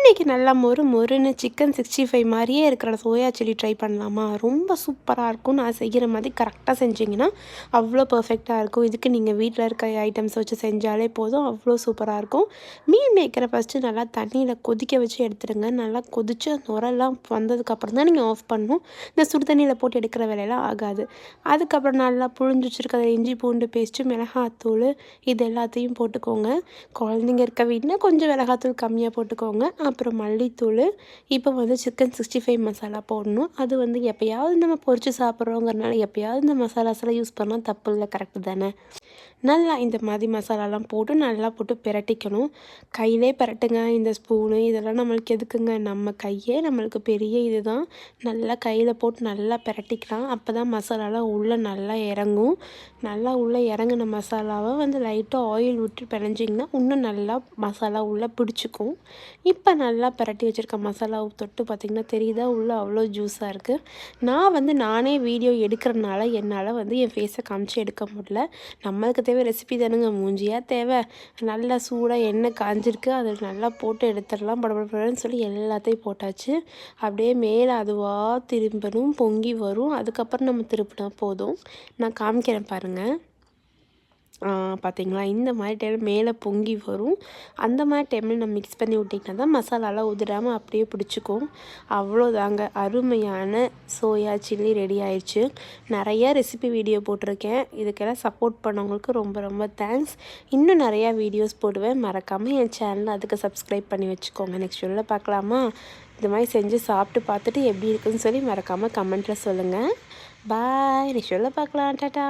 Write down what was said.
இன்றைக்கி நல்லா மொறுன்னு சிக்கன் 65 மாதிரியே இருக்கிற சோயா சில்லி ட்ரை பண்ணலாமா? ரொம்ப சூப்பராக இருக்கும். நான் செய்கிற மாதிரி கரெக்டாக செஞ்சிங்கன்னா அவ்வளோ பர்ஃபெக்டாக இருக்கும். இதுக்கு நீங்கள் வீட்டில் இருக்க ஐட்டம்ஸ் வச்சு செஞ்சாலே போதும், அவ்வளோ சூப்பராக இருக்கும். மீல் மேக்கரை ஃபஸ்ட்டு நல்லா தண்ணியில் கொதிக்க வச்சு எடுத்துடுங்க. நல்லா கொதித்து நுரெல்லாம் வந்ததுக்கப்புறம் தான் நீங்கள் ஆஃப் பண்ணணும். இந்த சுடு தண்ணியில் போட்டு எடுக்கிற வேலையெல்லாம் ஆகாது. அதுக்கப்புறம் நல்லா புழிஞ்சு வச்சுருக்க இஞ்சி பூண்டு பேஸ்ட்டு, மிளகாத்தூள் இது எல்லாத்தையும் போட்டுக்கோங்க. குழந்தைங்க இருக்க வீட்டில் கொஞ்சம் மிளகாத்தூள் கம்மியாக போட்டுக்கோங்க. அப்புறம் மல்லித்தூள். இப்போ வந்து சிக்கன் 65 மசாலா போடணும். அது வந்து எப்போயாவது நம்ம பொரித்து சாப்பிட்றோங்கிறனால எப்போயாவது இந்த மசாலாஸெல்லாம் யூஸ் பண்ணால் தப்பு இல்லை, கரெக்டு தானே? நல்லா இந்த மாதிரி மசாலாலாம் போட்டு நல்லா போட்டு பிரட்டிக்கணும். கையிலே பிரட்டுங்க. இந்த ஸ்பூனு இதெல்லாம் நம்மளுக்கு எதுக்குங்க? நம்ம கையே நம்மளுக்கு பெரிய இது தான். நல்லா கையில் போட்டு நல்லா பிரட்டிக்கலாம். அப்போ தான் மசாலாலாம் உள்ளே நல்லா இறங்கும். நல்லா உள்ளே இறங்குன மசாலாவை வந்து லைட்டாக ஆயில் விட்டு பிணைஞ்சிங்கன்னா இன்னும் நல்லா மசாலா உள்ளே பிடிச்சிக்கும். இப்போ நல்லா பிரட்டி வச்சுருக்க மசாலாவை தொட்டு பார்த்திங்கன்னா தெரியுதா உள்ளே அவ்வளோ ஜூஸாக இருக்குது. நான் வந்து நானே வீடியோ எடுக்கிறனால என்னால் வந்து என் ஃபேஸை காமிச்சு எடுக்க முடியல. நம்மளுக்கு தேவை ரெசிபி தானுங்க, மூஞ்சியாக தேவை. நல்லா சூடாக எண்ணெய் காஞ்சிருக்கு, அதை நல்லா போட்டு எடுத்துடலாம். படபடன்னு சொல்லி எல்லாத்தையும் போட்டாச்சு. அப்படியே மேலே அதுவாக திரும்பணும், பொங்கி வரும். அதுக்கப்புறம் நம்ம திருப்பினா போதும். நான் காமிக்கிறேன் பாருங்கள். பார்த்தீங்களா? இந்த மாதிரி டைம் மேலே பொங்கி வரும். அந்த மாதிரி டைமில் நம்ம மிக்ஸ் பண்ணி விட்டிங்கன்னா தான் மசாலாலாம் உதிராமல் அப்படியே பிடிச்சிக்கும். அவ்வளோதாங்க, அருமையான சோயா சில்லி ரெடி ஆயிடுச்சு. நிறையா ரெசிபி வீடியோ போட்டிருக்கேன். இதுக்கெல்லாம் சப்போர்ட் பண்ணவங்களுக்கு ரொம்ப ரொம்ப தேங்க்ஸ். இன்னும் நிறையா வீடியோஸ் போடுவேன். மறக்காமல் என் சேனலை அதுக்கு சப்ஸ்கிரைப் பண்ணி வச்சுக்கோங்க. நெக்ஸ்ட் வீடியோவில் பார்க்கலாமா? இந்த மாதிரி செஞ்சு சாப்பிட்டு பார்த்துட்டு எப்படி இருக்குன்னு சொல்லி மறக்காமல் கமெண்ட்டில் சொல்லுங்கள். பாய். நெக்ஸ்ட் வீடியோவில் பார்க்கலாம். டாட்டா.